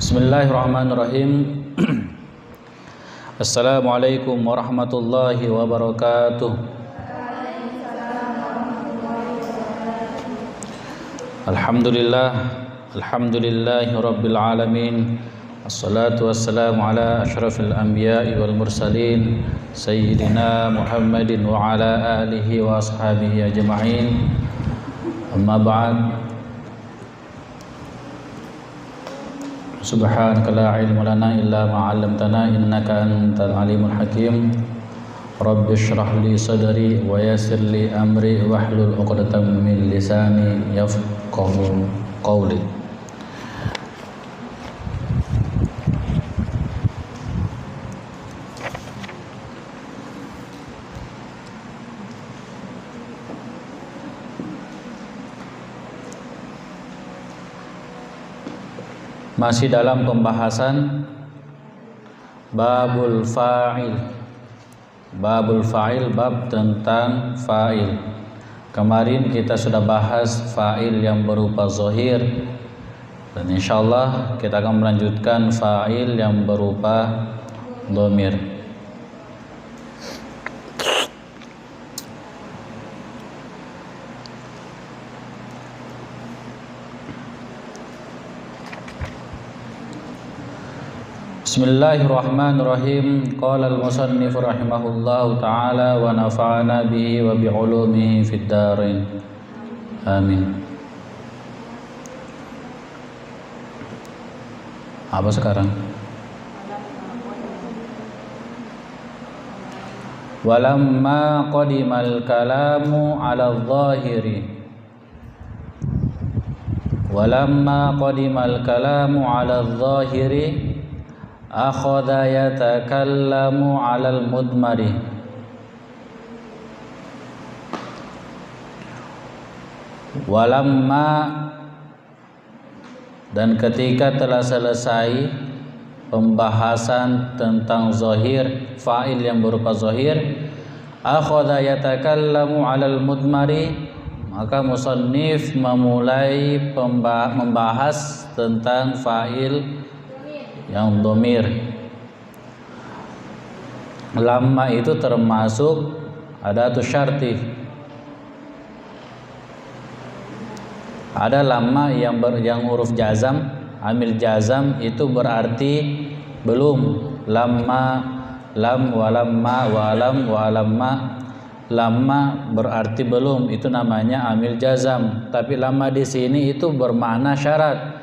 Bismillahirrahmanirrahim. Assalamualaikum warahmatullahi wabarakatuh. Alhamdulillahi rabbil alamin. Assalatu wassalamu ala asyrafil anbiya'i wal mursalin sayyidina Muhammadin wa ala alihi wa ashabihi ajma'in. Amma ba'd. Subhanaka la ilma lana illa ma 'allamtana innaka antal alimul hakim. Rabbi shrah li sadri wa yassir li amri wahlul 'uqdatam min lisani yafqahu qawli. Masih dalam pembahasan babul fa'il. Babul fa'il, bab tentang fa'il. Kemarin kita sudah bahas fa'il yang berupa zahir, dan insyaallah kita akan melanjutkan fa'il yang berupa dhamir. Bismillahirrahmanirrahim. Qala al-musannif rahimahullahu ta'ala wa nafa'ana bihi wa bi'ulumihi fid dharain. Amin. Apa sekarang? Walamma qadimal kalamu 'ala adh-dhahiri. Walamma qadimal kalamu 'ala adh-dhahiri akhadha yatakallamu 'alal mudmari. Walamma, dan ketika telah selesai pembahasan tentang zahir, fa'il yang berupa zahir, akhadha yatakallamu 'alal mudmari, maka musannif memulai membahas tentang fa'il yang dhamir. Lamma itu termasuk adatus syarti. Ada lamma yang huruf jazam, amil jazam, itu berarti belum. Lamma, lam, walamma, walam, walamma. Lamma berarti belum, itu namanya amil jazam. Tapi lamma di sini itu bermakna syarat.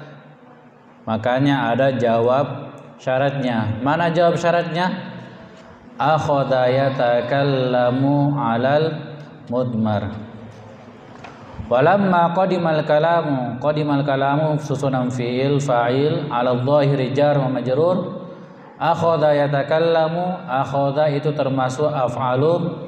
Makanya ada jawab syaratnya. Mana jawab syaratnya? Akhadha yatakallamu 'alal mudmar. Walamma qadimal kalamu susunan fi'il fa'il 'ala dhahiri jar wa majrur. Akhadha yatakallamu, akhadha itu termasuk af'alu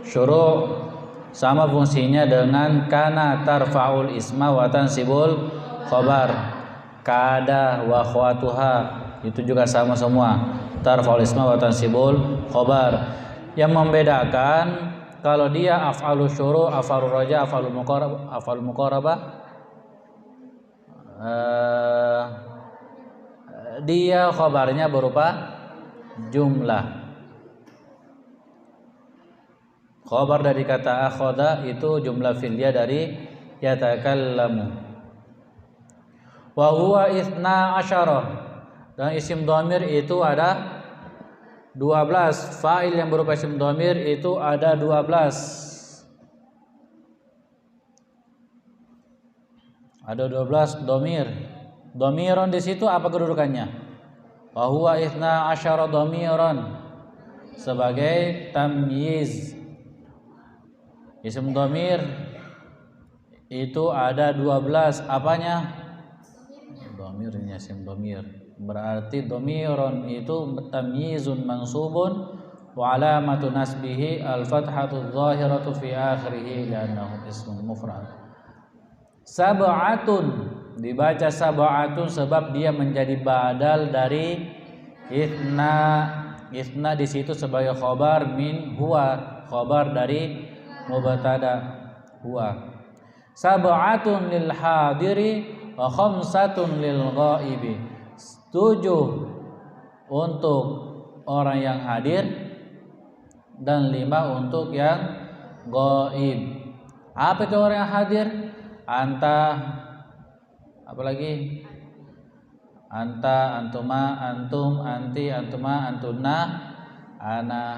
syuru', sama fungsinya dengan kana tarfa'ul isma wa tansibul khabar. Kada wa akhwatuha itu juga sama semua, tarfa'ul isma wa tansibul khabar. Yang membedakan kalau dia af'alu syuru', af'alu raja, af'alu muqarabah, dia khabarnya berupa jumlah. Khabar dari kata akhadha itu jumlah fi'liyah dari yatakallamu. Wa huwa itsna asyara, dan isim dhamir itu ada 12. Fa'il yang berupa isim dhamir itu ada 12. Ada 12 dhamir. Dhamiron di situ apa kedudukannya? Wa huwa itsna asyara dhamiran, sebagai tamyiz. Isim dhamir itu ada 12. Apanya? Dhamirnya isim dhamir. Berarti dhamiron itu tamyizun mansubun wa alamatu nasbihi al-fathatu adh-dhahiratu fi akhirih li'annahu ismun mufrad. Sab'atun dibaca sab'atun sebab dia menjadi badal dari ithna. Ithna di situ sebagai khabar min huwa, khabar dari mubtada huwa. Sab'atun lil hadiri wa khamsatun lil ghaibi. 7 untuk orang yang hadir, dan 5 untuk yang ghaib. Apa itu orang yang hadir? Anta, apalagi? Anta, antuma, antum, anti, antuma, antuna, ana.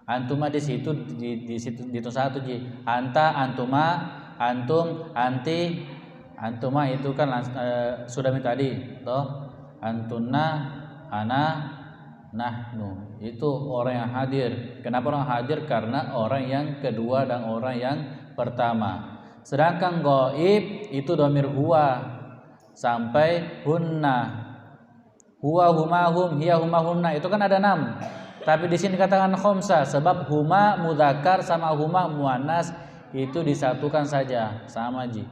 Antuma di situ di situ di satu ji. Anta, antuma, antum, anti, antuma itu kan sudah tadi, toh. Antuna, ana, nahnu. Itu orang yang hadir. Kenapa orang hadir? Karena orang yang kedua dan orang yang pertama. Sedangkan ghaib itu dhamir huwa sampai hunna. Huwa, huma, hum, hiya, huma, hunna itu kan ada 6. Tapi di sini dikatakan khamsa sebab huma mudzakkar sama huma muannas itu disatukan saja, sama ji.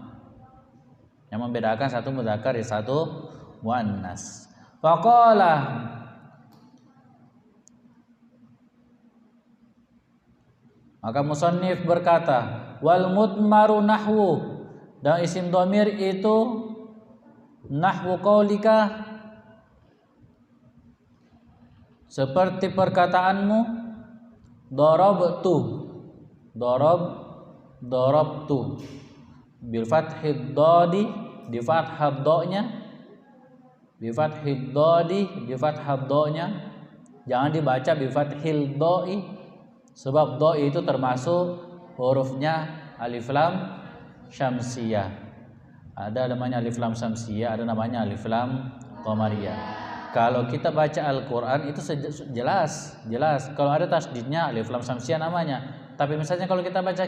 Yang membedakan satu mudzakkar satu muannas. Faqala, maka musannif berkata, wal mudmaru nahwu, dan isim dhamir itu nahwu qaulika, seperti perkataanmu, darabtu, darabtu bil fathid dadi, di fathad do-nya, bi fathid dadi, di fathad do-nya, jangan dibaca bi fathil doi, sebab do itu termasuk hurufnya alif lam syamsiyah. Ada namanya alif lam syamsiyah, ada namanya alif lam qamariyah. Kalau kita baca Al-Qur'an itu jelas. Kalau ada tasdidnya alif lam syamsiyah namanya. Tapi misalnya kalau kita baca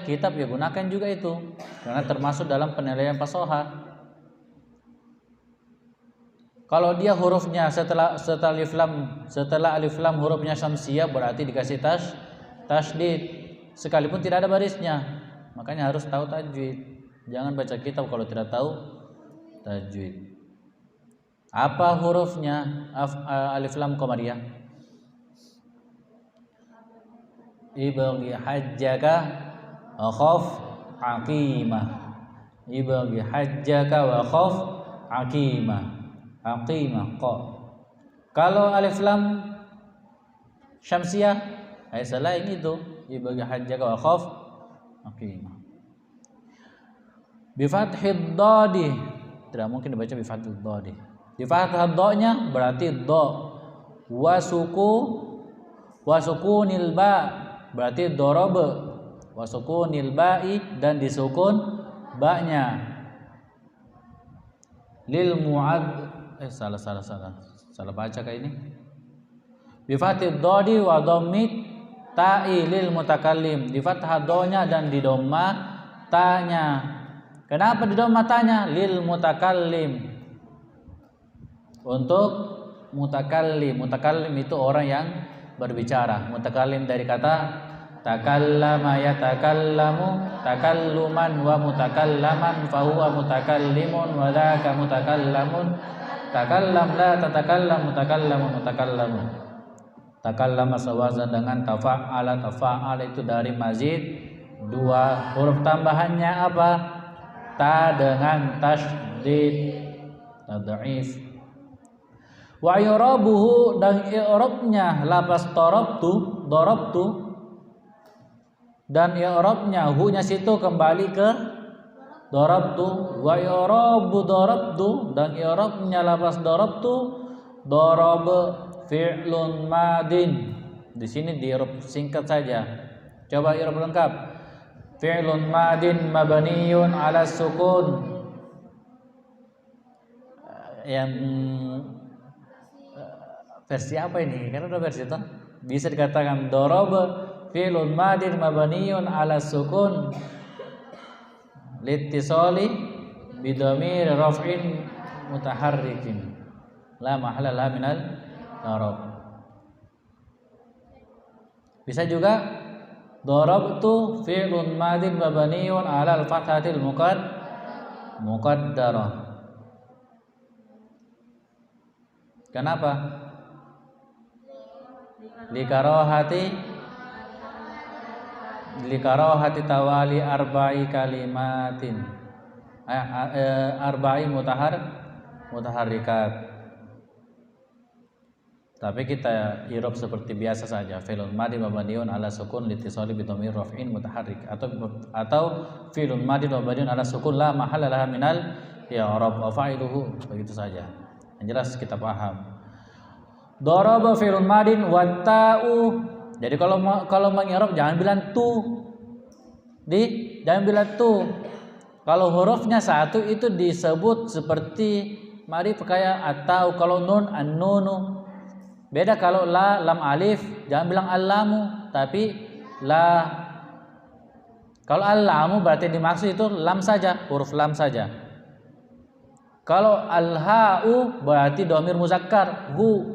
kitab ya gunakan juga itu karena termasuk dalam penilaian fashoha. Kalau dia hurufnya setelah alif lam hurufnya syamsiyah berarti dikasih tasdid sekalipun tidak ada barisnya. Makanya harus tahu tajwid. Jangan baca kitab kalau tidak tahu tajwid. Apa hurufnya alif lam qamariyah? Ibaghi hajjaka wa khaf aqimah. Ibaghi hajjaka wa khaf aqimah. Aqimah qa. Kalau alif lam syamsiyah selain itu ibaghi hajjaka wa khaf aqimah. Bi fathid dadi, tidak mungkin dibaca bi fathid dadi. Di fathah do-nya berarti do. Wa sukunil ba berarti dorobe. Wa sukunil ba'i, dan disukun ba-nya. Lil mu'ad salah baca kayak ini. Bi fathid dadi wa dhammit ta'i lil mutakallim. Di fathah do-nya dan di dhamma ta-nya. Kenapa di dhamma ta-nya? Lil mutakallim. Untuk mutakallim. Mutakallim itu orang yang berbicara. Mutakallim dari kata takallama yatakallamu, takalluman wa mutakallaman, fahuwa mutakallimun wa dzaka mutakallamun. Takallam la tatakallam, mutakallamun mutakallamun. Takallama sawazan dengan tafa'ala. Tafa'ala itu dari mazid 2 huruf tambahannya apa? Ta dengan tasydid, tad'if. Wa i'rabuhu, dan i'rabnya lafaz darabtu, dan i'rabnya hu-nya situ kembali ke darabtu. Wa i'rabu darabtu, dan i'rabnya lafaz darabtu darab fi'lun madin. Di sini di-i'rab singkat saja. Coba i'rab lengkap. Fi'lun madin mabniyun 'ala sukun. Yang versi apa ini? Karena ada versi itu. Bisa dikatakan daraba fi'lun madin mabniyun 'ala sukun litisali bidhamir raf'in mutaharrikin la mahala la minal darab. Bisa juga darabtu fi'lun madin mabniyun 'ala al-fathatil muqaddarah. Kenapa? Likarahati tawali arba'i kalimatin. arba'in mutaharrikat. Tapi kita i'rab seperti biasa saja, fi'lun madin mabniun ala sukun litisali bi dhamir raf'in mutaharrik, atau fi'lun madin mabniun ala sukun la mahalla laha minal i'rab wa fa'iluhu, begitu saja. Yang jelas kita paham. Daraba fi'lun madin wa ta'u. Jadi kalau meng'irab jangan bilang tu. Jangan bilang tu. Kalau hurufnya satu itu disebut seperti mari kayak atau kalau nun an-nunu. Beda kalau la lam alif, jangan bilang al-lamu, tapi la. Kalau al-lamu berarti dimaksud itu lam saja, huruf lam saja. Kalau al-ha'u berarti dhamir muzakkar, hu.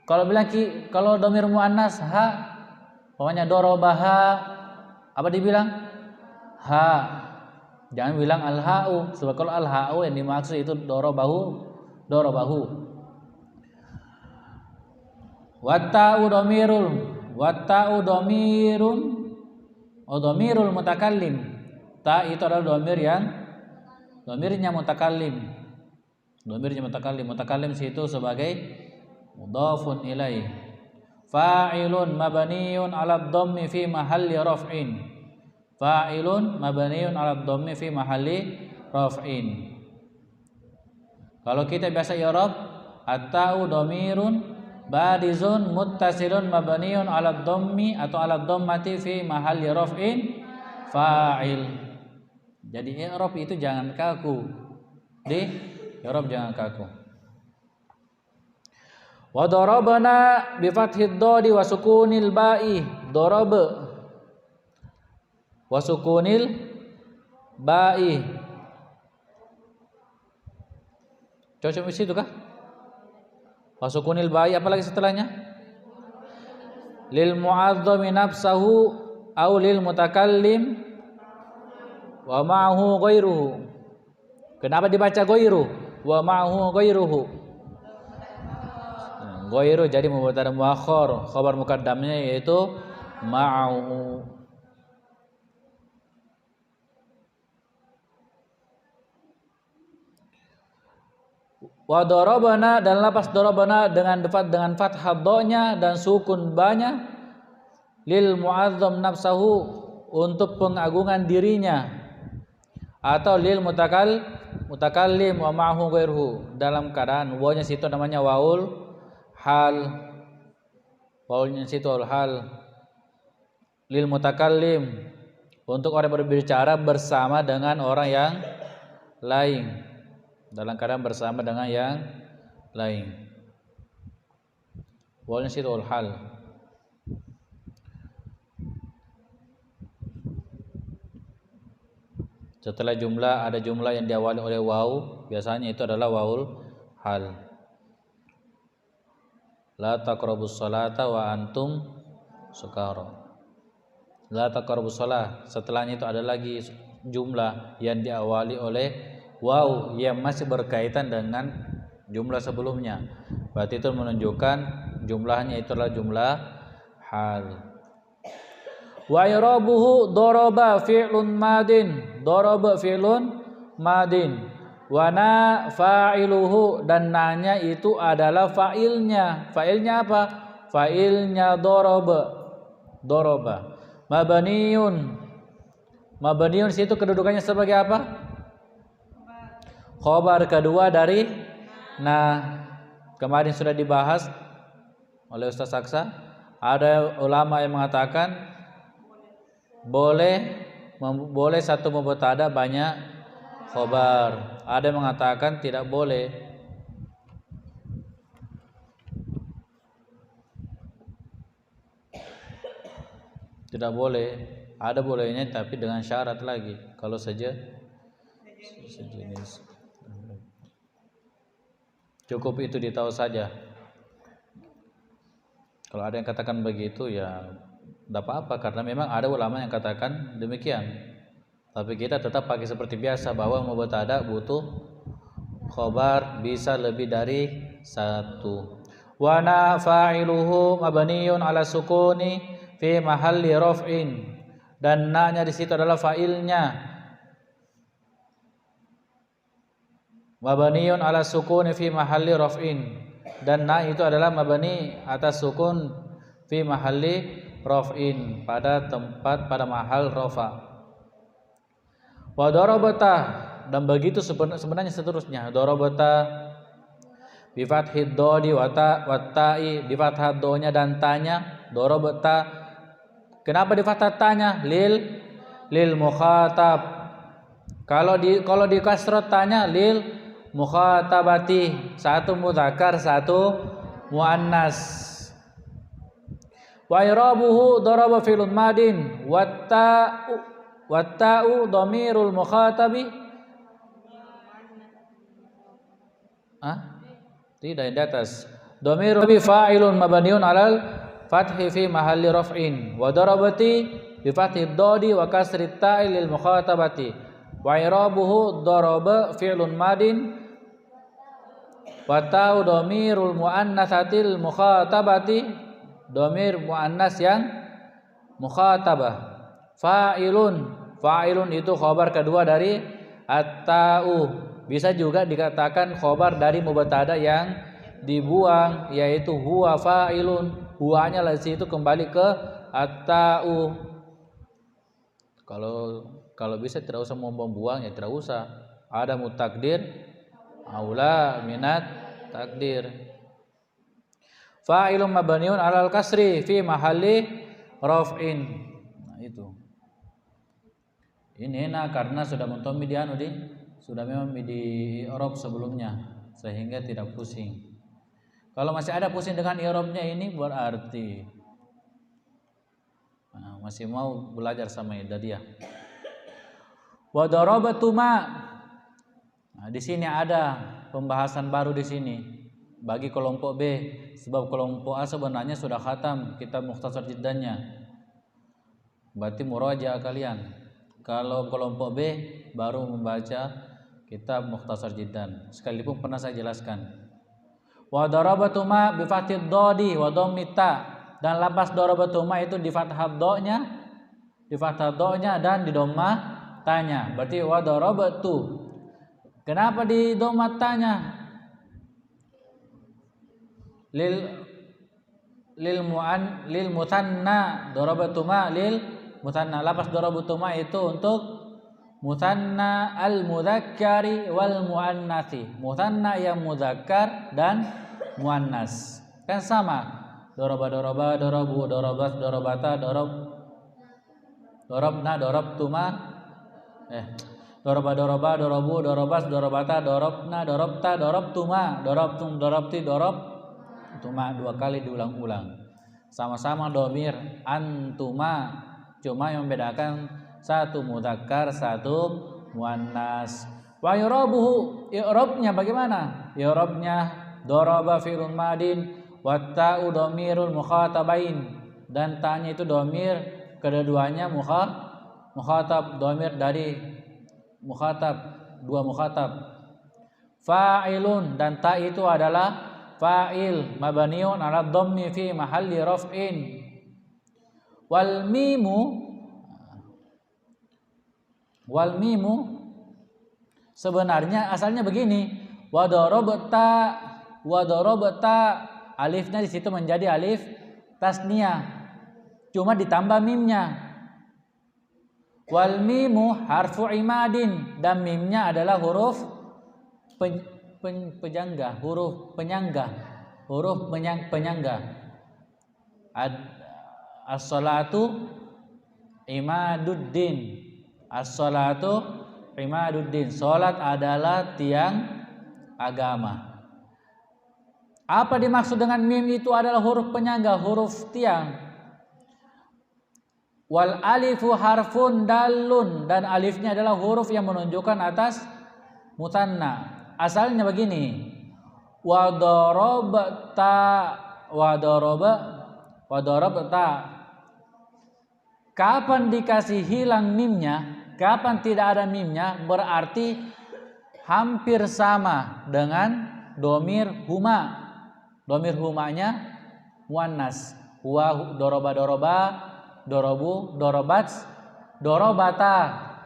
Kalau dhamir muannas ha, pokoknya dorobaha, apa dibilang? Ha. Jangan bilang al-ha'u, sebab kalau al-ha'u yang dimaksud itu dorobahu. Watta'u dhamirun dhamirul mutakallim. Ta itu adalah dhamirnya mutakallim. Mutakallim situ sebagai mudhafun ilaih. Fa'ilun mabniun 'ala dhammi fi mahalli raf'in. Fa'ilun mabniun 'ala dhammi fi mahalli raf'in. Kalau kita biasa i'rab at-ta'u dhamirun badizun muttasilun mabniun 'ala dhammi atau 'ala dhammati fi mahalli raf'in fa'il. Jadi i'rab itu jangan kaku. I'rab jangan kaku. Wa darabna bi fathid dadi wa sukunil ba'i. Daraba wa sukunil ba'i. Cocok di situ kah? Wasukunil ba'i, apalagi setelahnya? Lil mu'adzami nafsahu au lil mutakallim wa ma'ahu ghairuhu. Kenapa dibaca ghairu? Wa ma'ahu ghairuhu. Ghairu jadi mubtada muakhar, khabar muqaddamnya yaitu ma'ahu. Wa darabana, dan lafaz darabana dengan fathah dha-nya dan sukun ba-nya lil mu'azzam nafsahu, untuk pengagungan dirinya, atau lil mutakallim wa ma'hu ghairuhu, dalam keadaan wawnya situ namanya waul hal. Wawnya situ waul hal. Lil mutakallim, untuk orang berbicara bersama dengan orang yang lain, dalam keadaan bersama dengan yang lain. Wawnya situ waul hal. Setelah jumlah ada jumlah yang diawali oleh waw, biasanya itu adalah waul hal. La taqrabus salata wa antum sukara. La taqrabus salah, setelahnya itu ada lagi jumlah yang diawali oleh waw yang masih berkaitan dengan jumlah sebelumnya. Berarti itu menunjukkan jumlahnya itu adalah jumlah hal. Wa i'rabuhu daraba fi'lun madin. Daraba fi'lun madin. Wa na fa'iluhu, dan nanya itu adalah fa'ilnya. Fa'ilnya apa? Fa'ilnya daraba. Daraba. Mabniun. Mabniun situ kedudukannya sebagai apa? Khobar kedua dari kemarin sudah dibahas oleh Ustaz Aksa. Ada ulama yang mengatakan boleh satu mubtada banyak khobar. Ada yang mengatakan tidak boleh. Tidak boleh. Ada bolehnya tapi dengan syarat lagi. Kalau saja sejenis. Cukup itu ditahu saja. Kalau ada yang katakan begitu ya tidak apa-apa, karena memang ada ulama yang katakan demikian. Tapi kita tetap pakai seperti biasa bahwa mubtada butuh khobar bisa lebih dari satu. Wa na fa'iluhu mabniun ala sukuni fi mahalli raf'in, dan na-nya di situ adalah fa'ilnya. mabniun ala sukun fi mahalli raf'in, dan na itu adalah mabni atas sukun fi mahalli raf'in, pada tempat pada mahal rafa. Wa darabata, dan begitu sebenarnya seterusnya. Darabata bi fathid dodi wa ta'i, di fathah do-nya dan ta-nya. Darabata, kenapa di fathah ta-nya? Lil mukhatab. Kalau di kasrah ta-nya lil mukhatabati, satu mudzakkar satu muannas. Wa irabuhu daraba fi'lun madin wa ta'u dhamirul mukhatabi. Tidak, di atas. Dhamirul fa'ilun mabniun 'alal fathi fi mahalli raf'in, wa darabati bi fathi dodi wa kasri ta'i lil mukhatabati, wa i'rabuhu daraba fi'lun madin wa ta'u dhamirul muannatsatil mukhatabati, dhamir muannas yang mukhatabah. Fa'ilun itu khabar kedua dari at-ta'u. Bisa juga dikatakan khobar dari mubtada yang dibuang, yaitu huwa fa'ilun. Huwanya lagi itu kembali ke at-ta'u. Kalau bisa tidak usah membuang, ya tidak usah. Ada mutakdir aula minat takdir. Fa'ilun mabniun 'alal kasri fi mahalli raf'in. Nah itu. Ini karena sudah mentommi di sudah memang di i'rab sebelumnya, sehingga tidak pusing. Kalau masih ada pusing dengan i'rabnya ini berarti masih mau belajar sama Idadiyah. Wa darabatu ma. Nah, di sini ada pembahasan baru di sini bagi kelompok B, sebab kelompok A sebenarnya sudah khatam kitab Mukhtasar Jiddannya. Berarti murajaah kalian. Kalau kelompok B baru membaca kitab Mukhtasar Jiddan, sekalipun pernah saya jelaskan. Wa darabatu ma bi fathid dodi wa dhammi ta, dan lafaz darabatu ma itu di fathah do-nya dan di dhammah ta-nya. Berarti wa darabatu. Kenapa di dhammah ta-nya? Lil mutanna, darabatu ma lil mutanna. Lafaz darabatu ma itu untuk mutanna al-mudzakkari wal muannatsi. Mutanna yang mudzakkar dan muannas. Kan sama. Daraba, darabu, darabat, darabata, darabna, darabtuma. Daraba, darabu, darabas, darabata, darabna, darabta, darabtuma, darabtum, darabti, darabtuma. Dua kali diulang-ulang. Sama-sama dhamir antuma, cuma yang membedakan satu mudzakkar, satu muannas. Wa i'rabuhu, i'rabnya bagaimana? I'rabnya daraba fi'lun madin wa ta'u dhamirul mukhatabain, dan ta-nya itu dhamir kedua-duanya mukhatab, dhamir dari mukhatab, dua mukhatab. Fa'ilun, dan ta itu adalah fa'il mabniun 'ala dhammi fi mahalli raf'in. Wal mimu sebenarnya asalnya begini, wa darabta, alifnya di situ menjadi alif tasniyah, cuma ditambah mimnya. Wal mimu harfu imadin, dan mimnya adalah huruf penyangga, huruf penyangga. As-salatu imaduddin. As-salatu imaduddin. Salat adalah tiang agama. Apa dimaksud dengan mim itu adalah huruf penyangga, huruf tiang. Wal alifu harfun dalun, dan alifnya adalah huruf yang menunjukkan atas mutanna. Asalnya begini. Wa darabta. Kapan dikasih hilang mimnya? Kapan tidak ada mimnya, berarti hampir sama dengan domir huma. Domir humanya muannas. Huwa doroba, dorobu, dorobats, dorobata.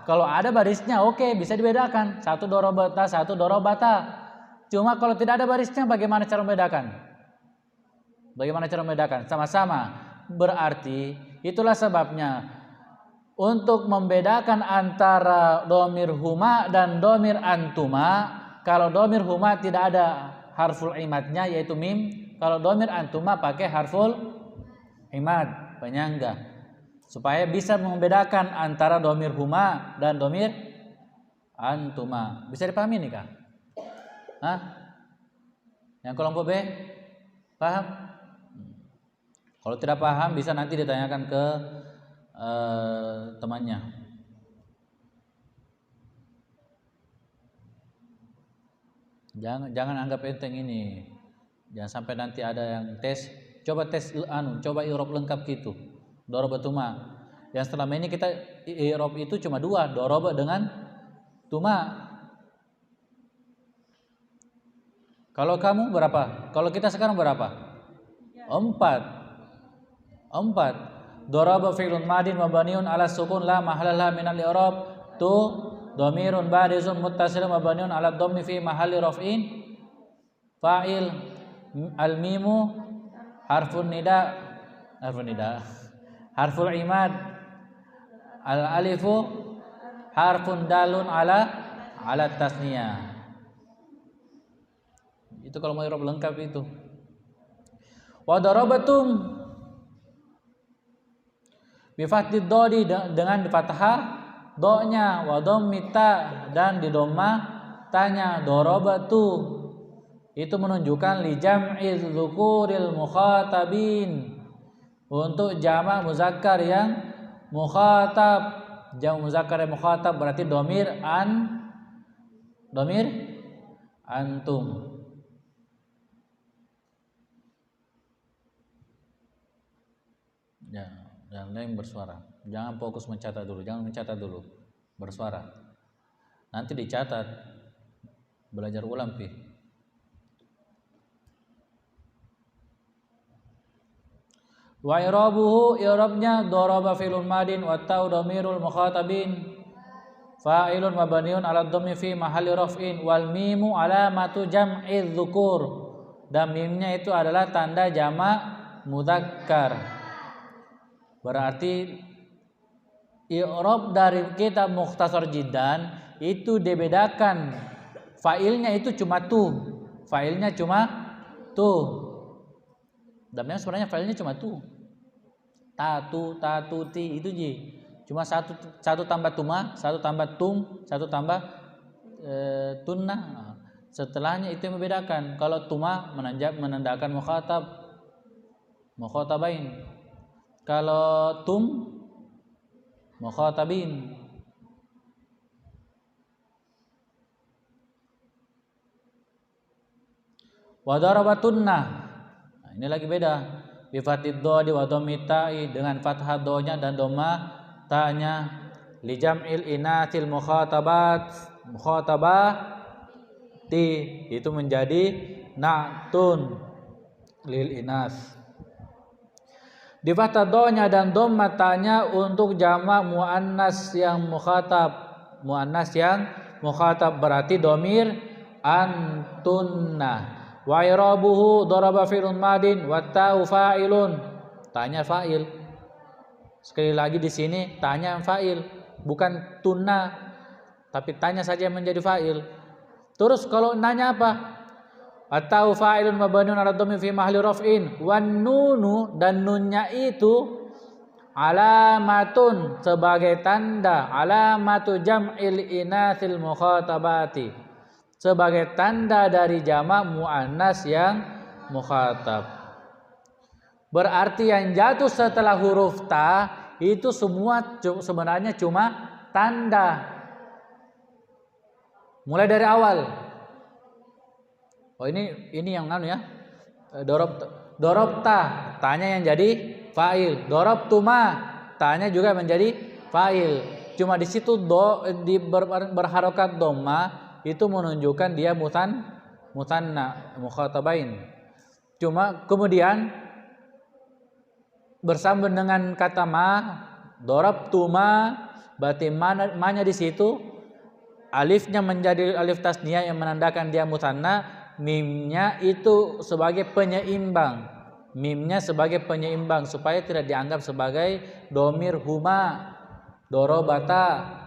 Kalau ada barisnya oke, bisa dibedakan. Satu dorobata, satu dorobata. Cuma kalau tidak ada barisnya bagaimana cara membedakan? Bagaimana cara membedakan? Sama-sama. Berarti itulah sebabnya untuk membedakan antara domir huma dan domir antuma. Kalau domir huma tidak ada harful imadnya yaitu mim. Kalau domir antuma pakai harful imad, penyangga. Supaya bisa membedakan antara domir huma dan domir antuma. Bisa dipahami nih Kak? Hah? Yang kelompok B? Paham? Kalau tidak paham bisa nanti ditanyakan ke temannya. Jangan anggap enteng ini. Jangan sampai nanti ada yang tes. Coba tes coba i'rab lengkap gitu. Doroba tuma. Yang selama ini kita i'rab itu cuma dua, doroba dengan tuma. Kalau kamu berapa? Kalau kita sekarang berapa? 4. Doroba fi'lun madin mabniun ala sukun la mahalla min al-i'rab tu dhamirun barizun muttasilun mabniun ala dhammi fi mahalli raf'in fa'il al-mimu harfun nida harful imad al-alifu harfun dalun ala tasniyah. Itu kalau mau i'rab lengkap itu. Wa darabatum bi fathid dodi dengan di fathah do-nya, wa dhammita dan di dhamma tanya. Darabatu itu menunjukkan li jam'i dzukuril mukhatabin, untuk jamak muzakkar yang mukhatab. Jamak muzakkar yang mukhatab berarti domir antum. Ya, dan lain bersuara. Jangan fokus mencatat dulu, bersuara. Nanti dicatat. Belajar ulang pi. Wa i'rabuhu, i'rabnya daraba fi'lun madin wa ta'u dhamirul mukhatabin fa'ilun mabniun 'ala dhammi fi mahalli raf'in wal mimu alamatu jam'i dzukur, dan mimnya itu adalah tanda jamak mudzakkar. Berarti i'rab dari kitab Mukhtasar Jiddan itu dibedakan, fa'ilnya itu cuma tu. Dan yang sebenarnya fa'ilnya cuma tu. Tatu, ti itu ji. Cuma satu tambah tuma, satu tambah tum, satu tambah tunna. Setelahnya itu yang membedakan. Kalau tuma menandakan mukhatabain. Kalau tum mukhatabin. Wa darabatunna. Nah, ini lagi beda. Bi fathid dodi wa dhammi ta'i, dengan fathah do-nya dan dhamma ta-nya. Li jam'il inatil mukhatabati, itu menjadi na'tun lil inas. Di fathah do-nya dan dhamma ta-nya untuk jamak muannas yang mukhatab berarti domir antunna. Wa i'rabuhu daraba fi'lun madin wa ta'u fa'ilun. Tanya fa'il. Sekali lagi di sini tanya fa'il, bukan tunna, tapi tanya saja yang menjadi fa'il. Terus kalau nanya apa? Atau fa'ilun mabniun 'ala dhammi fi mahalli raf'in wan nunu, dan nunnya itu alamatun sebagai tanda, alamatu jam'il inasil mukhatabati, sebagai tanda dari jamak muannas yang mukhatab. Berarti yang jatuh setelah huruf ta itu semua sebenarnya cuma tanda. Mulai dari awal. Oh ini yang ya. Dorobta, tanya yang jadi fa'il. Dorobtuma, tanya juga menjadi fa'il. Cuma di situ berharokat dhamma itu menunjukkan dia mutanna mukhatabain. Cuma kemudian bersambung dengan kata ma, darabtuma, berarti manya di situ alifnya menjadi alif tasniyah yang menandakan dia musanna, mimnya itu sebagai penyeimbang. Mimnya sebagai penyeimbang supaya tidak dianggap sebagai domir huma, dorobata.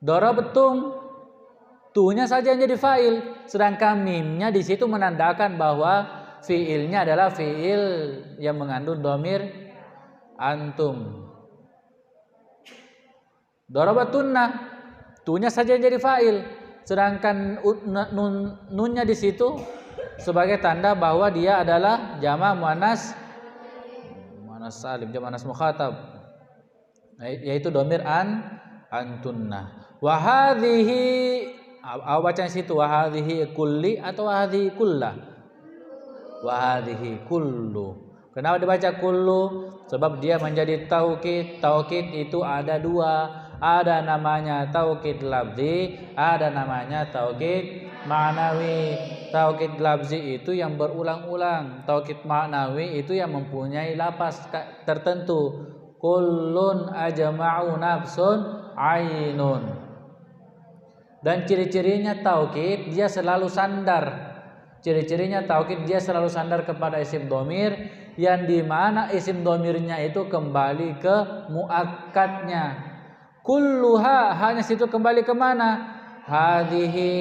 Dorobatum, tunya saja yang jadi fa'il, sedangkan mimnya di situ menandakan bahwa fiilnya adalah fiil yang mengandung domir antum. Dorobatunna, tunya saja yang jadi fa'il, sedangkan nunnya di situ sebagai tanda bahwa dia adalah jama' muannas salim, jama' muannas mukhatab, yaitu domir antunna. Wa hadhihi, bacaan situ wa hadhihi kulli atau wa hadhihi kullah? Wa hadhihi kullu. Kenapa dibaca kullu? Sebab dia menjadi taukid. Taukid itu ada dua, ada namanya taukid lafzi, ada namanya taukid ma'nawi. Taukid lafzi itu yang berulang-ulang, taukid ma'nawi itu yang mempunyai lapas tertentu. Kullun ajma'u nafsun ainun. Dan ciri-cirinya taukid dia selalu sandar. Ciri-cirinya taukid dia selalu sandar kepada isim domir, yang dimana isim domirnya itu kembali ke muakkadnya. Kulluha, hanya situ kembali kemana? Hadhihi.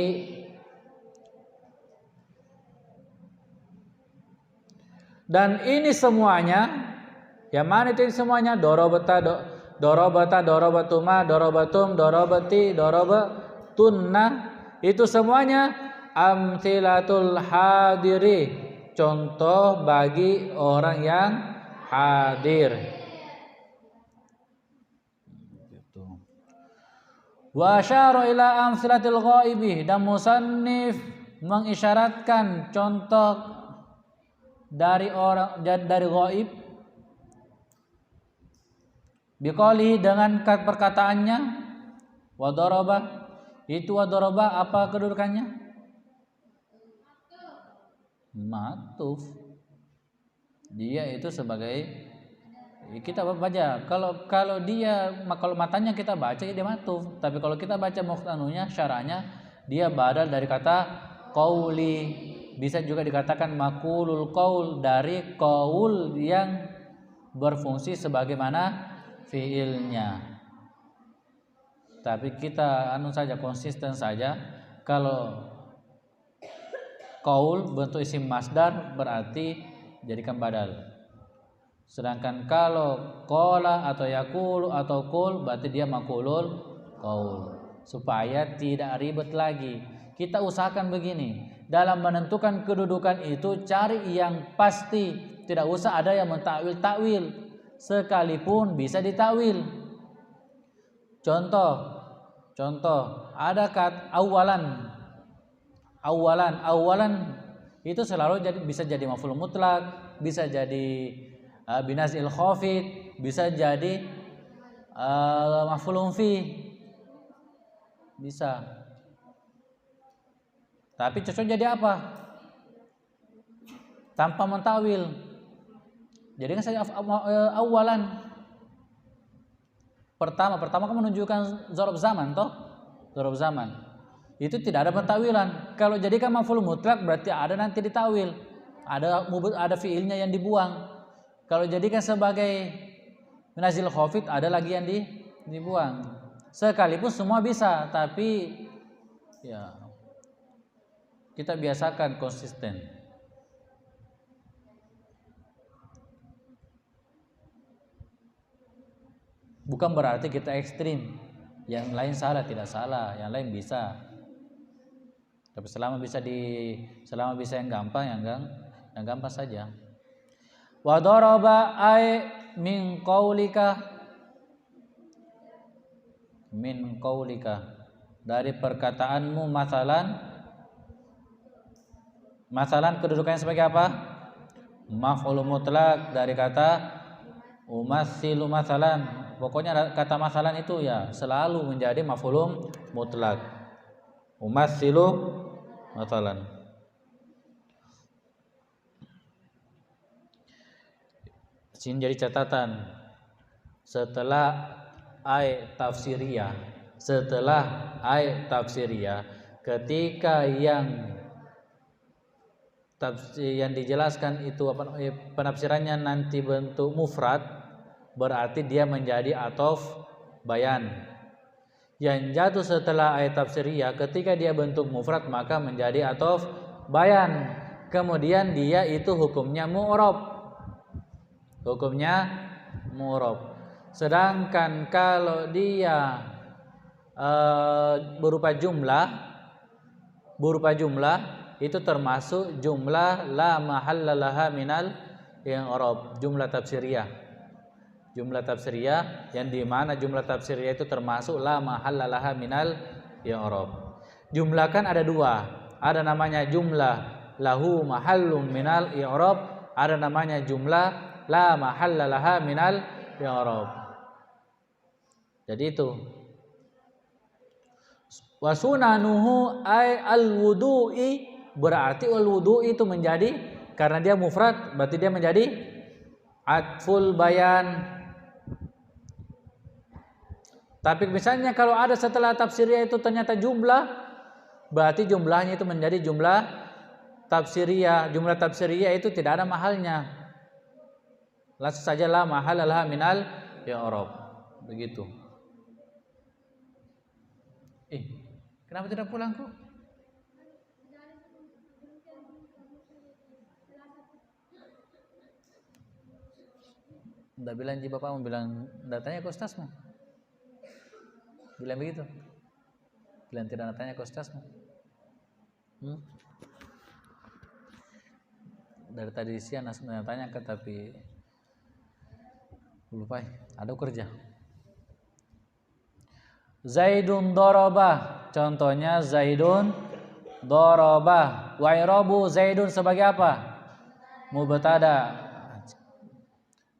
Dan ini semuanya, yang mana itu semuanya? Dorobata, dorobatuma, dorobatum, dorobati, dorobatunna. Itu semuanya amtsilatul hadiri, contoh bagi orang yang hadir. Wa asyara ila amtsilatil ghaibi, dan musannif mengisyaratkan contoh dari orang dari ghaib biqalihi, dengan perkataannya wa daraba. Itu wa daraba apa kedudukannya? Matuf. Dia itu sebagai, kita baca kalau dia, kalau matanya kita baca dia matuf, tapi kalau kita baca muqtanunya syara'nya dia badal dari kata qauli. Bisa juga dikatakan maqulul qaul, dari qaul yang berfungsi sebagaimana fiilnya. Tapi kita saja, konsisten saja, kalau qaul bentuk isim masdar berarti jadikan badal. Sedangkan kalau qala atau yaqulu atau qul berarti dia maqulul qaul. Supaya tidak ribet lagi, kita usahakan begini, dalam menentukan kedudukan itu cari yang pasti, tidak usah ada yang mentakwil-takwil, sekalipun bisa ditakwil. Contoh ada kata awalan itu selalu bisa jadi maf'ul mutlak, bisa jadi binazil khafid, bisa jadi maf'ulun fi, bisa. Tapi cocok jadi apa? Tanpa mentawil. Jadi kan saya awalan. Pertama kan menunjukkan dzaraf zaman toh? Dzaraf zaman. Itu tidak ada pentawilan. Kalau jadikan maf'ul mutlak berarti ada nanti ditawil. Ada fiilnya yang dibuang. Kalau jadikan sebagai nazil khafid ada lagi yang dibuang. Sekalipun semua bisa, tapi ya kita biasakan konsisten. Bukan berarti kita ekstrim. Yang lain salah, tidak salah, yang lain bisa. Tapi selama bisa yang gampang, yang gampang saja. Wa daraba ay min qaulika, dari perkataanmu, masalan kedudukannya sebagai apa? Maf'ul mutlak dari kata umatsilu masalan. Pokoknya kata masalan itu ya selalu menjadi maf'ul mutlak. Umatsilu masalan. Sini jadi catatan. Setelah ay tafsiriyah, setelah ay tafsiriyah, ketika yang dijelaskan itu penafsirannya nanti bentuk mufrad, berarti dia menjadi atof bayan. Yang jatuh setelah ayat tafsiriyah ketika dia bentuk mufrad maka menjadi atof bayan. Kemudian dia itu hukumnya mu'rab. Hukumnya mu'rab. Sedangkan kalau dia berupa jumlah itu termasuk jumlah la mahallalaha minal i'rab, jumlah tafsiriyah. Jumlah tafsiriyah yang di mana jumlah tafsiriyah itu termasuk la mahallalaha minal i'rab. Jumlah kan ada dua, ada namanya jumlah lahu mahallum minal i'rab, ada namanya jumlah la mahallalaha minal i'rab. Jadi itu. Wa sunanuhu ay al-wudu'i, berarti al-wudu'i itu menjadi, karena dia mufrad berarti dia menjadi atful bayan. Tapi misalnya kalau ada setelah tafsiriyah itu ternyata jumlah, berarti jumlahnya itu menjadi jumlah tafsiriyah. Jumlah tafsiriyah itu tidak ada mahalnya. Langsung saja la mahalalah minal i'rab. Begitu. Kenapa tidak pulang kok? Nggak bilang ji bapakmu, bilang datanya ke ustazmu. Bilang begitu. Bilang tidak datanya ke ustazmu. Dari tadi siang tanya ke, tapi lupa. Ada kerja. Zaidun daraba, contohnya Zaidun daraba. Wa i'rabu Zaidun sebagai apa? Mubtada.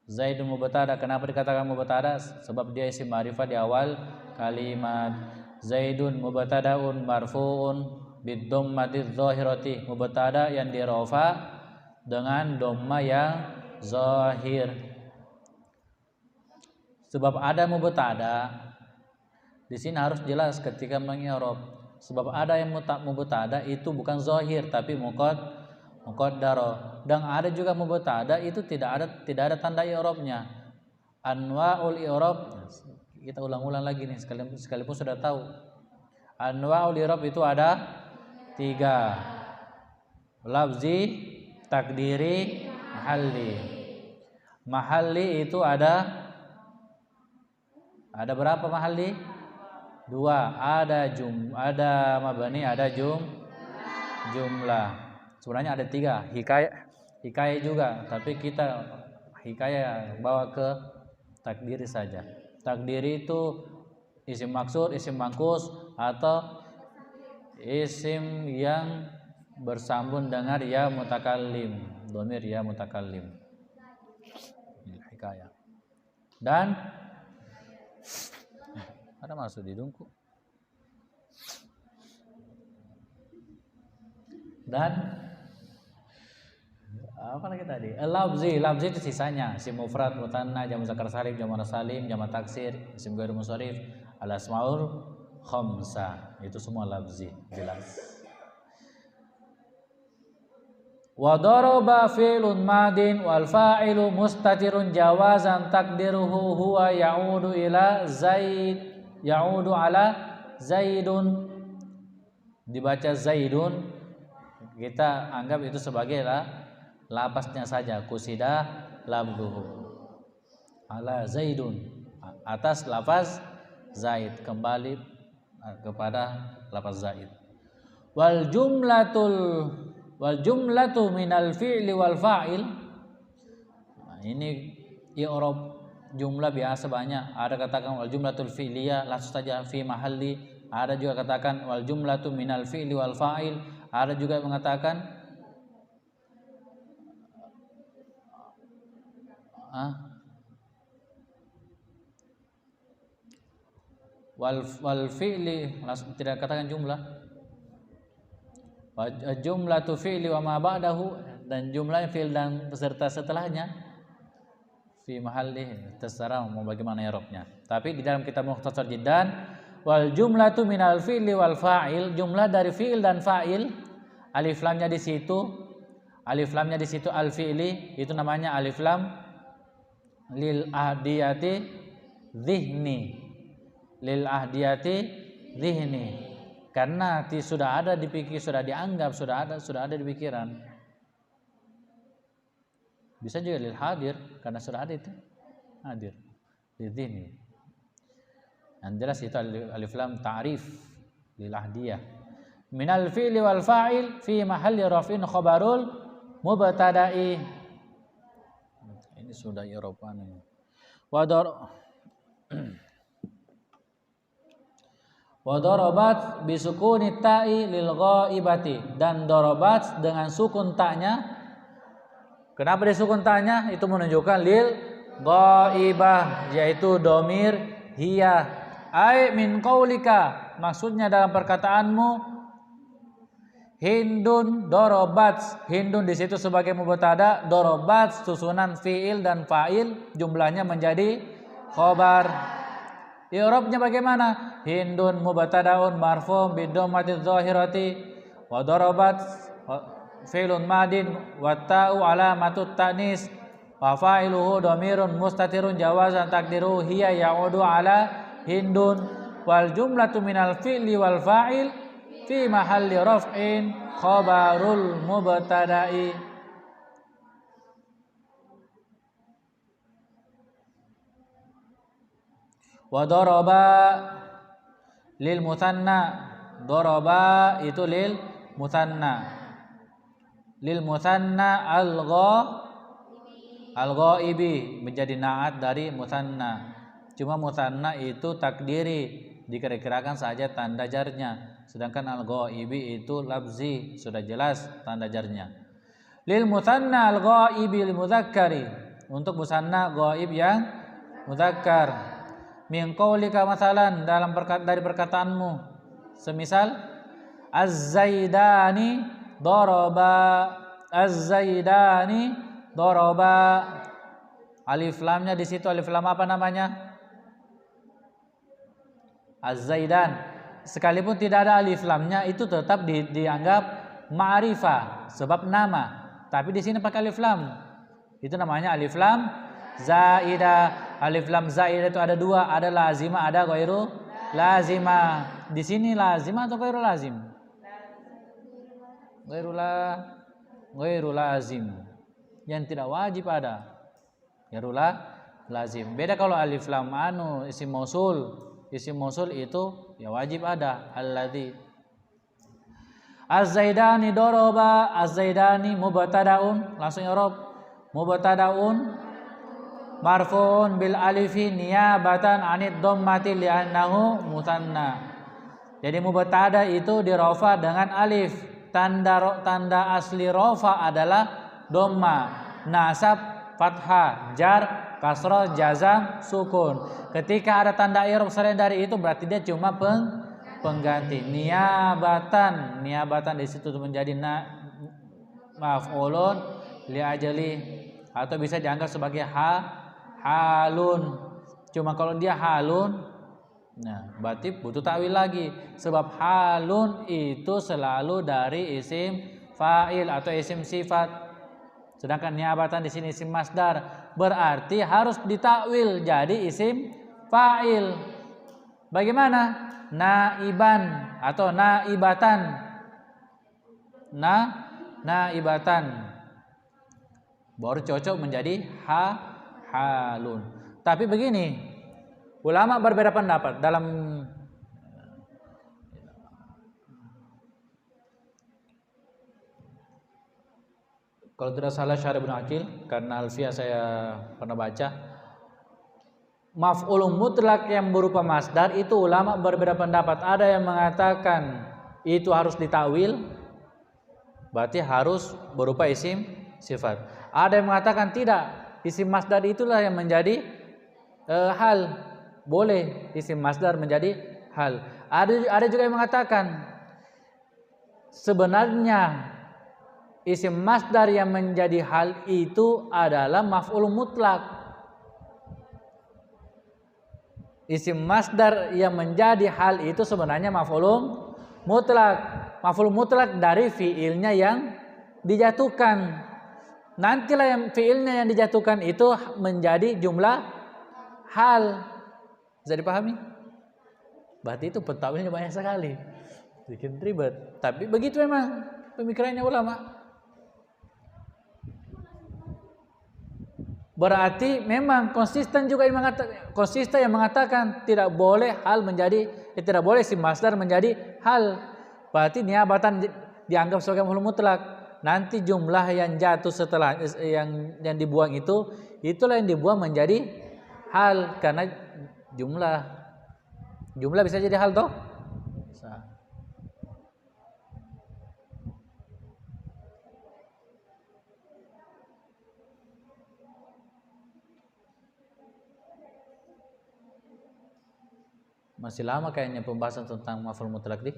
Zaidun mubtada. Kenapa dikatakan mubtada? Sebab dia isim ma'rifah di awal kalimat. Zaidun mubtadaun marfuun bid-dhammati dzahirati, mubtada yang dirofa dengan dhamma yang zahir. Sebab ada mubtada di sini harus jelas ketika mengi'rab. Sebab ada yang mubtada itu bukan zahir tapi muqaddara. Dan ada juga mubtada itu tidak ada tanda i'rabnya. Anwaul i'rab, kita ulang-ulang lagi nih sekalipun sudah tahu. Anwaul i'rab itu ada 3. Lafzi, takdiri, mahalli. Mahalli itu ada berapa mahalli? 2. Ada mabani, ada jumlah. Sebenarnya ada 3. Hikayah juga, tapi kita hikayah bawa ke takdiri saja. Takdiri itu isim maksud, isim mangkus, atau isim yang bersambung dengan ya mutakallim, dhamir ya mutakallim. Hikayah. Dan ada masuk di dungku. Dan apa lagi tadi? Lafzi itu sisanya. Isim mufrad, mutanna, jamak muzakkar salim, jamak salim, jamak taksir, isim ghair munsharif, al asmaul khamsah. Itu semua lafzi, jelas. Wa daraba fi'lun madin wal fa'ilu mustatirun jawazan takdiruhu huwa ya'udu ila zaid, ya'udu ala zaidun. Dibaca zaidun, kita anggap itu sebagai lapasnya saja, kusida labduhu ala zaidun, atas lafaz zaid, kembali kepada lafaz zaid. Wal jumlatu minal fi'li wal fa'il. Ini i'rab jumlah biasa banyak. Ada katakan wal jumlatul fi'liyah, langsung saja fi mahalli. Ada juga katakan wal jumlatu minal fi'li wal fa'il. Ada juga mengatakan wal fi'li, langsung tidak katakan jumlah. Jumlatu fi'li wa ma ba'dahu, dan jumlah fi'il dan beserta setelahnya. fi mahalli, terserah mau bagaimana i'rabnya. Tapi di dalam kitab Mukhtasar Jiddan, wal jumlatu minal fi'li wal fa'il, jumlah dari fi'il dan fa'il, alif lamnya di situ al fi'li itu namanya alif lam lil ahdiyati dhihni, karena sudah ada di pikir, sudah dianggap, sudah ada di pikiran. Bisa juga lil hadir, karena sudah ada itu hadir di dhihni. Yang jelas itu alif lam ta'rif lil ahdiyah. Minal fi'li wal fa'il fi mahalli raf'in khabarul mubtada'i. Ini sudah i'raban ini. Wa darabat bisukuni ta'i lil ghaibati, dan darabat dengan sukun ta'nya. Kenapa disukun ta'nya? Itu menunjukkan lil ghaibah, yaitu domir hiya. Ai min qaulika, maksudnya dalam perkataanmu, Hindun dorobat, Hindun di situ sebagai mubtada, dorobat susunan fiil dan fa'il jumlahnya menjadi khobar. I'rabnya bagaimana? Hindun mubtadaun marfu' bidhammati dzahirati wa dorobat fi'lun madin wa ta'u alamatut ta'nis wa fa'iluhu dhamirun mustatirun jawazan takdiru hiya ya'udu ala Hindun, wal jumlatu minal fi'li wal fa'il fi mahalli raf'in khabarul mubtada'i. Wa daraba lil mutsanna, daraba itu lil mutsanna al-ghaibi menjadi naat dari mutsanna. Cuma mutsanna itu takdiri, dikira-kirakan saja tanda jarnya. Sedangkan al-ghaibi itu lafzi, sudah jelas tanda jarnya. Lil mutsanna al-ghaibi lil mudzakkari, untuk musanna ghaib yang mudzakkar. Min qaulika masalan, dari perkataanmu, semisal az-zaidani daraba, alif lamnya di situ alif lam apa namanya? Az-zaidan. Sekalipun tidak ada alif lamnya itu tetap dianggap ma'rifah sebab nama. Tapi di sini pakai alif lam. Itu namanya alif lam zaidah. Alif lam zaidah itu ada dua, ada lazimah, ada ghairu lazimah. Di sini lazimah atau ghairu lazim? Ghairu lazim. Yang tidak wajib ada. Ghairu lazim. Beda kalau alif lam isim mausul. Isim mausul itu ya wajib ada alladzi. Az-zaidani daraba, az-zaidani mubtadaun, langsung i'rab. Mubtadaun marfu'un bil alifi niyabatan 'anid dhammati li'annahu mutsanna. Jadi mubtada itu dirafa dengan alif. Tanda asli rafa adalah dhamma, nasab fathah, jar kasrah, jazam, sukun. Ketika ada tanda i'rab selain dari itu berarti dia cuma pengganti. Niabatan di situ menjadi maf'ulun li ajali, atau bisa dianggap sebagai halun. Cuma kalau dia halun, nah berarti butuh takwil lagi, sebab halun itu selalu dari isim fa'il atau isim sifat. Sedangkan niabatan di sini isim masdar, berarti harus ditakwil jadi isim fa'il. Bagaimana? Naiban atau naibatan. Naibatan. Baru cocok menjadi halun. Tapi begini, ulama berbeda pendapat dalam kalau tidak salah Syarih Ibnu Aqil, karena Alfiyah saya pernah baca, maf'ul mutlak yang berupa masdar itu ulama berbeda pendapat. Ada yang mengatakan itu harus ditawil, berarti harus berupa isim sifat. Ada yang mengatakan tidak, isim masdar itulah yang menjadi hal. Boleh isim masdar menjadi hal. Ada juga yang mengatakan sebenarnya isim masdar yang menjadi hal itu adalah maf'ul mutlak. Isim masdar yang menjadi hal itu sebenarnya maf'ulun mutlak. Maf'ul mutlak dari fiilnya yang dijatuhkan. Nantilah yang fiilnya yang dijatuhkan itu menjadi jumlah hal. Bisa dipahami? Berarti itu pentakwilnya banyak sekali. Bikin ribet. Tapi begitu memang pemikirannya ulama. Berarti memang konsisten juga yang mengatakan tidak boleh hal menjadi tidak boleh si masdar menjadi hal. Berarti niabatan dianggap sebagai maf'ul mutlak. Nanti jumlah yang jatuh setelah yang dibuang itulah yang dibuang menjadi hal karena jumlah bisa jadi hal toh? Bisa. Masih lama kayaknya pembahasan tentang maf'ul mutlak di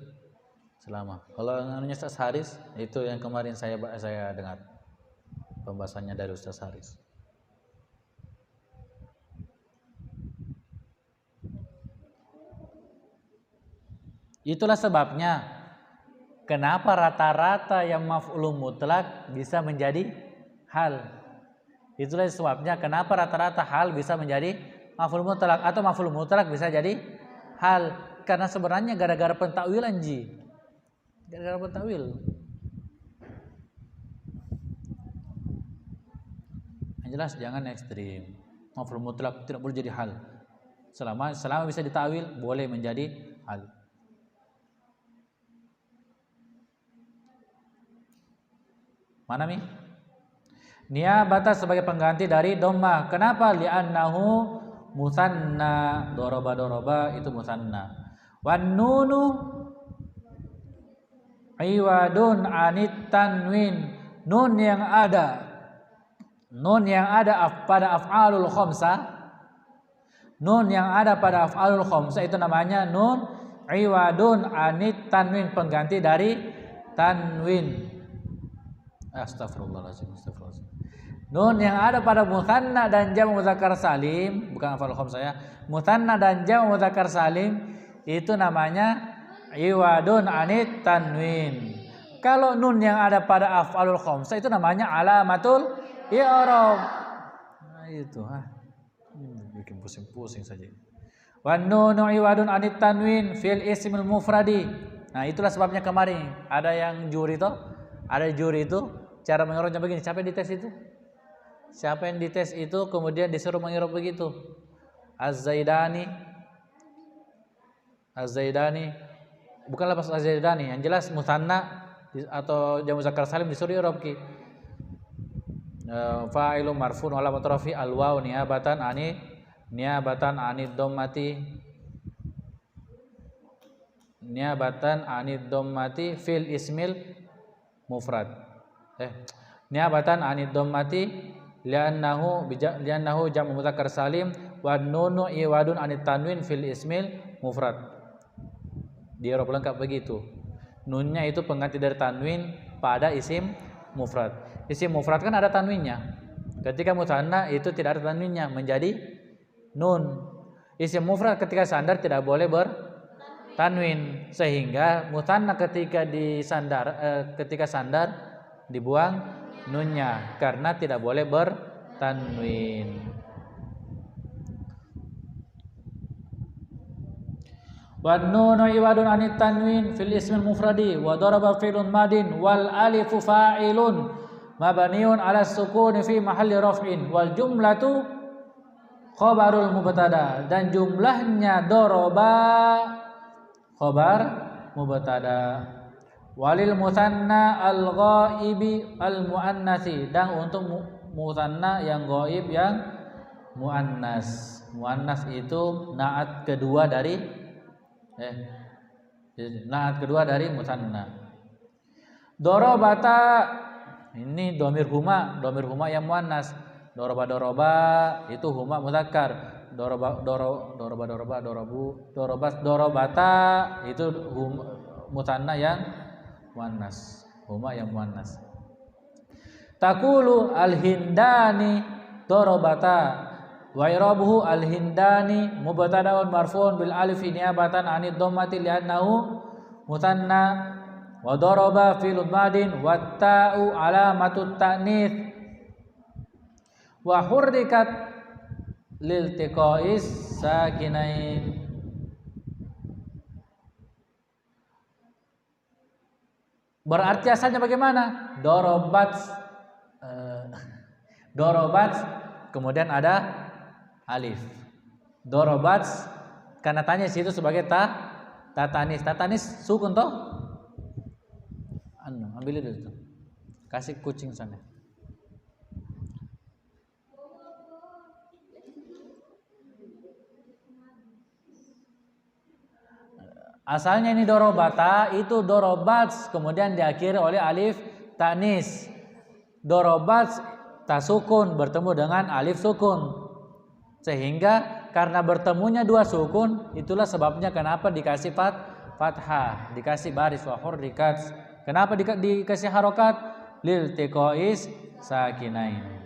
selama. Kalau namanya Ustaz Haris itu yang kemarin saya dengar pembahasannya dari Ustaz Haris. Itulah sebabnya kenapa rata-rata yang maf'ul mutlak bisa menjadi hal. Itulah sebabnya kenapa rata-rata hal bisa menjadi maf'ul mutlak atau maf'ul mutlak bisa jadi hal, karena sebenarnya gara-gara pentakwilan gara-gara pentakwil. Yang jelas jangan ekstrim. Maf'ul mutlak tidak boleh jadi hal. Selama bisa ditakwil boleh menjadi hal. Mana mi? Niabata sebagai pengganti dari dhamma. Kenapa? Li'annahu musanna. Doroba itu musanna. Wan nunu iwadun anit tanwin. Nun yang ada pada af'alul khamsah. Nun yang ada pada af'alul khamsah itu namanya nun iwadun anit tanwin, pengganti dari tanwin. Astagfirullahaladzim. Nun yang ada pada mutsanna dan jam' mudzakkar salim, bukan af'alul khamsah ya. Mutsanna dan jam' mudzakkar salim itu namanya iwadun anit tanwin. Kalau nun yang ada pada af'alul khamsah itu namanya alamatul i'rab. Nah itu bikin pusing-pusing saja. Wan nunu iwadun anit tanwin fil ismil mufradi. Nah itulah sebabnya kemarin ada yang juri itu cara mengirobnya begini. Siapa yang dites itu kemudian disuruh mengirob begitu? Az-Zaidani bukan lafaz Az-Zaidani, yang jelas musanna atau jamu muzakkar salim disuruh irob ki. Fa'ilun marfu'un wa alamat rafi al-waw niabatan anid dhammati fil ismil mufrad. Niabatan anid dhammati li'annahu jam'u mudzakkar salim wa nunu iwadun anit tanwin fil ismil mufrad. Di Arab lengkap begitu. Nunnya itu pengganti dari tanwin pada isim mufrad. Isim mufrad kan ada tanwinnya. Ketika musanna itu tidak ada tanwinnya, menjadi nun. Isim mufrad ketika sandar tidak boleh bertanwin, sehingga musanna ketika sandar dibuang nunnya karena tidak boleh bertanwin. Wan nunu iwadun anit tanwin fil ismil mufradi wa daraba fi'lun madin wal alifu fa'ilun mabniun 'ala sukuni fi mahalli raf'in wal jumlatu khabarul mubtada, dan jumlahnya daraba khabar mubtada. Walil musanna al ghaibi al muannasi, dan untuk musanna yang ghaib yang muannas. Muannas itu naat kedua dari musanna. Dorobata ini domir huma yang muannas. Doroba itu huma mudzakkar. Dorobata itu musanna yang muannas, huma yang muannas. Taqulu al-hindani dorobata, Wa i'rabuhu al-hindani mubtada'un marfu'un bil alif niyabatan 'anid dhammati li'annahu mutanna wa daraba fi'lun madin wa ta'u alamatut ta'nits wa hurrikat liltiqa'is sakinain. Berarti asalnya bagaimana? Dorobat kemudian ada alif. Dorobat karena tanya situ sebagai tatanis. Tatanis sukun toh? Ambil itu. Kasih kucing sana. Asalnya ini dorobata, itu dorobat kemudian diakhiri oleh alif tanis. Dorobat tasukun bertemu dengan alif sukun. Sehingga karena bertemunya dua sukun, itulah sebabnya kenapa dikasih fathah, dikasih baris wa hurrikat. Kenapa dikasih harokat? Lil tiqais sakinain.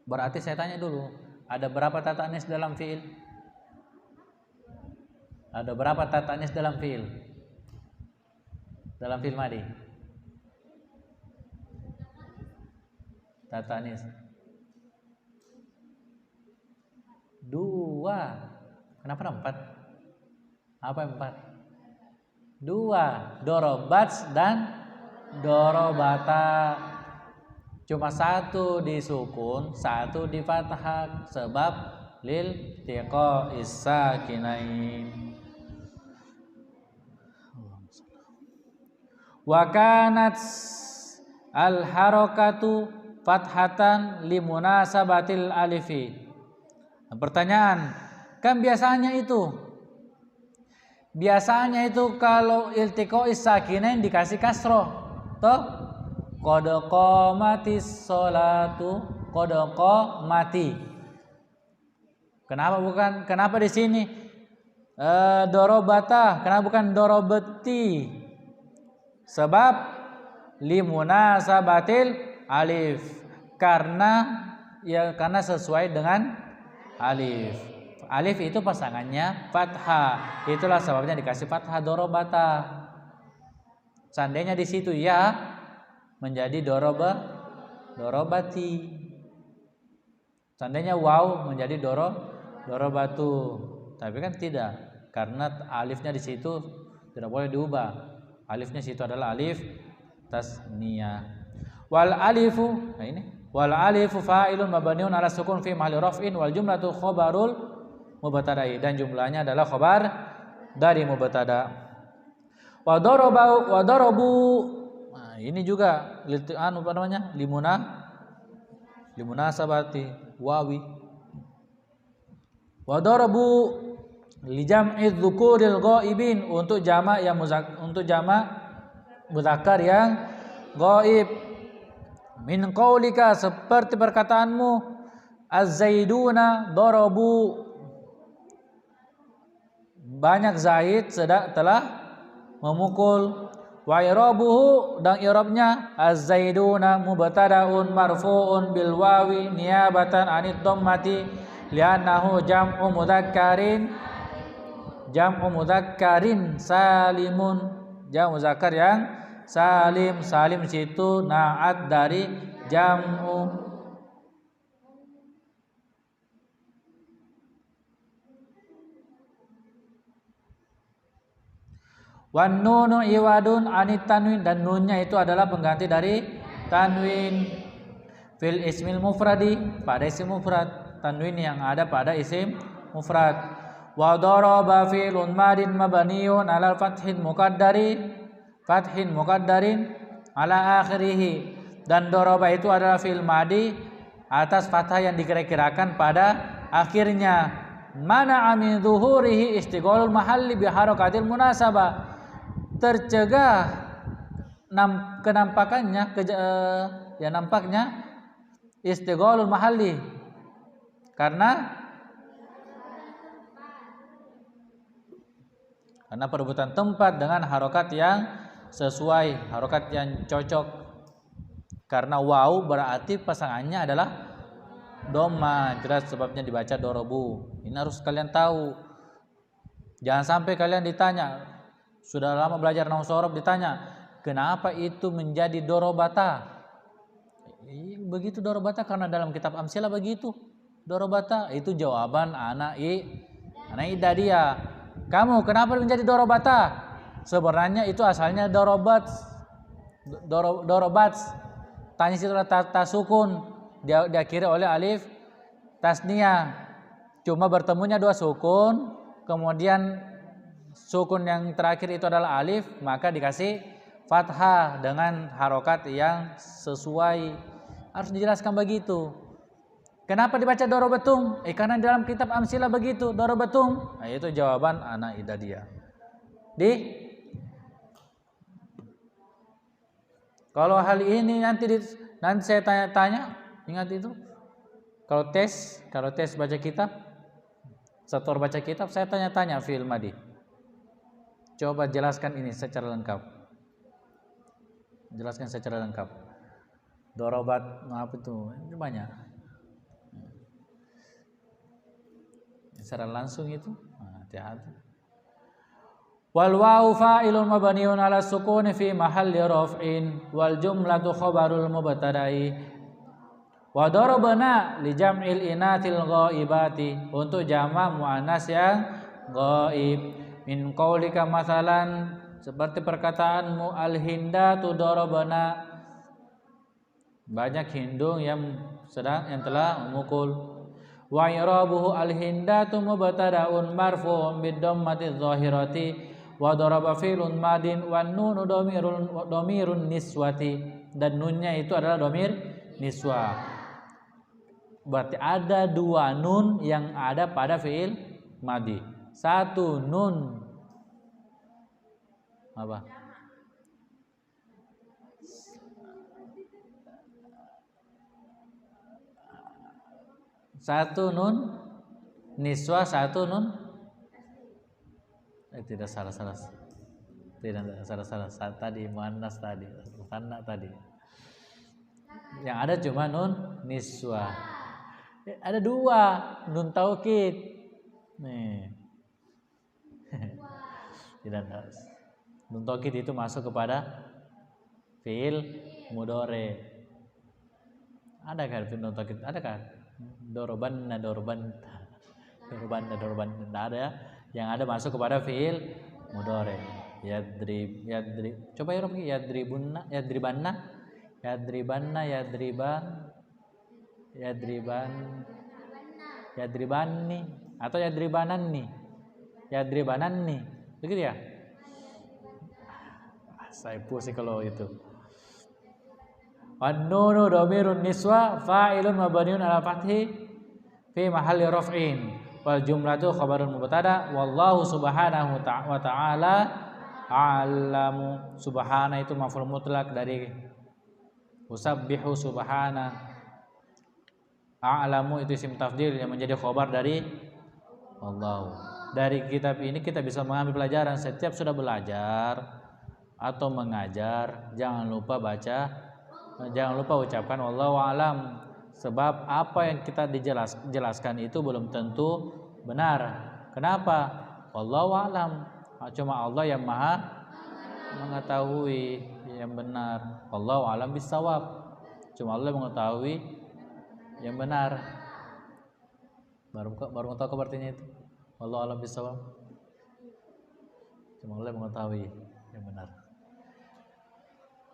Berarti saya tanya dulu, ada berapa tata anis dalam fiil? Ada berapa tata anis dalam fiil? Dalam fiil madi? Tata anis 2. Kenapa 4? Apa 4? 2. Dorobats dan dorobata. Cuma satu disukun, satu di fathah sebab lil tiqa'is sakinain. Wa kanat al harakatu fathatan limunasabatil alifi. Pertanyaan, kan biasanya itu kalau iltiqa'is sakinain dikasih kasroh, toh? Qad qamatis sholatu, qad qamati. Kenapa di sini dorobata, kenapa bukan dorobati? Sebab limunasabatil alif. Karena sesuai dengan alif. Alif itu pasangannya fathah. Itulah sebabnya dikasih fathah dorobata. Seandainya di situ ya menjadi dorobati. Seandainya waw menjadi dorobatu. Tapi kan tidak, karena alifnya di situ tidak boleh diubah. Alifnya situ adalah alif tasniyah. Wal alifu fa'ilun mabniun ala sukun fi mahalli raf'in wal jumlatu khabarul mubtada'i, dan jumlahnya adalah khabar dari mubtada. Wa darabu. Nah, ini juga limuna sabati wawi. Wa darabu li jam'i dzukuril ghaibin, untuk jamak mudzakkar yang ghaib. Min qaulika, seperti perkataanmu, az-zaiduna darabu, banyak zaid telah memukul. Wa i'rabuhu, dan i'rabnya az-zaiduna mubtada'un marfu'un bil wawi niyabatan 'anid dhammati li'annahu jam'u mudzakkarin salimun, jam'u muzakkar yang salim situ na'at dari jam'u. Wan nunu iwadun anit tanwin, dan nunnya itu adalah pengganti dari tanwin. Fil ismil mufradi, pada isim mufrad, tanwin yang ada pada isim mufrad. Wa daraba fi'lun madin mabniun ala fathin muqaddarin ala akhirih, dan daraba itu adalah fi'il madi atas fathah yang dikira-kirakan pada akhirnya. Mana min zuhurihi istighalul mahalli bi harakatil munasabah, tercegah nampaknya istighalul mahalli, karena perebutan tempat dengan harokat yang sesuai, harokat yang cocok. Karena waw berarti pasangannya adalah doma, jelas sebabnya dibaca dorobu. Ini harus kalian tahu. Jangan sampai kalian ditanya, sudah lama belajar nahwu sorof ditanya, kenapa itu menjadi dorobata? Begitu dorobata karena dalam kitab Amsilah begitu. Dorobata itu jawaban anak ida dia. Kamu kenapa menjadi dorobata? Sebenarnya itu asalnya dorobat. Tanya itu tasukun, diakhiri oleh alif tasniyah. Cuma bertemunya dua sukun, kemudian sukun yang terakhir itu adalah alif, maka dikasih fathah dengan harokat yang sesuai. Harus dijelaskan begitu. Kenapa dibaca dorobatum? Karena dalam kitab Amsilah begitu, dorobatum. Nah, itu jawaban anak ida dia. Kalau hal ini nanti saya tanya-tanya, ingat itu. Kalau tes baca kitab, setor baca kitab, saya tanya-tanya fi'il madhi. Coba jelaskan ini secara lengkap. Jelaskan secara lengkap. Dorobat apa itu? Ini banyak. Secara langsung itu, hati-hati. Wal wawu fa'ilun mabniun 'ala sukuni fi mahalli raf'in wal jumlatu khabarul mubtada'i wa darabna li jam'il inatil ghaibati, untuk jamak muannas yang ghaib. Min qaulika masalan, seperti perkataanmu al hindatu darabna, banyak hindung yang telah memukul. Wa i'rabuhu al hindatu mubtada'un marfu'un bid dhammati dhahirati wa daraba fi'lun madin wan nunu dhamirun niswati, dan nunnya itu adalah dhamir niswa. Berarti ada dua nun yang ada pada fi'il madhi. Satu nun apa? Satu nun niswa, satu nun tidak salah. Tidak salah tadi muannas tadi, musanna tadi. Yang ada cuma nun niswa. Ada dua nun taukid. Nih. Tidak ada. Nun taukid itu masuk kepada fi'il mudhari. Ada kan fi'il nun taukid? Ada kan? Dorobanna. Tidak ada ya. Yang ada masuk kepada fi'il mudhari. Yadrib. Coba ya Robi, yadribanna, yadribanni atau yadribananni. Begitu ya? Saya pusing kalau itu. Wan-nunu dhamirun niswa fa'ilun mabniun 'ala fathi fi mahalli raf'in wal jumlatu khabarun mubtada wallahu subhanahu wa ta'ala a'lamu. Subhana itu maf'ul mutlak dari usabbihu subhana. A'lamu itu isim tafdhil yang menjadi khabar dari wallahu. Dari kitab ini kita bisa mengambil pelajaran. Setiap sudah belajar atau mengajar, jangan lupa ucapkan wallahu a'lam. Sebab apa yang kita dijelaskan itu belum tentu benar. Kenapa? Wallahu a'lam. Cuma Allah yang maha mengetahui yang benar. Wallahu a'lam bissawab. Cuma Allah mengetahui yang benar. Baru tahu artinya itu. Wallahu a'lam bissawab. Cuma Allah mengetahui yang benar.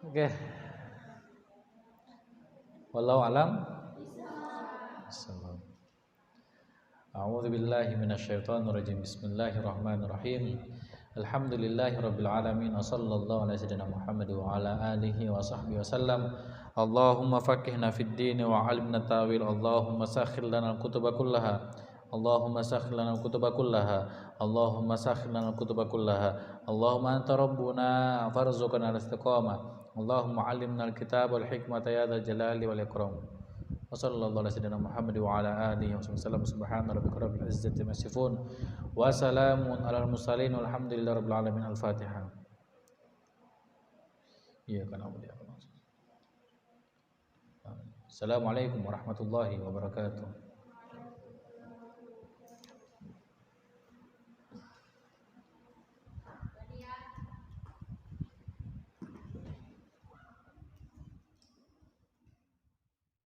Oke. Wallahu a'lam. A'udzu billahi minasyaitonir rajim. Bismillahirrahmanirrahim. Alhamdulillahirabbil alamin wa sallallahu ala sayyidina Muhammad wa ala alihi wa sahbihi wasallam. Allahumma faqihna fid din wa 'allimna ta'wil. Allahumma sakhkhir lana al-kutuba kullaha. Allahumma sakhkhir lana al-kutuba kullaha. Allahumma sakhkhir lana al-kutuba kullaha. Allahumma anta rabbuna farzuqna al-istiqamah. Allahumma 'allimna al-kitaba wal hikmata ya dzal jalali wal ikram. Wa sallallahu ala sayyidina Muhammad wa ala alihi wa sallam. Subhana rabbika rabbil izzati amma yasifun wa salamun alal mursalin walhamdulillahi rabbil alamin. Al-Fatihah. Iya kan, Assalamualaikum warahmatullahi wabarakatuh.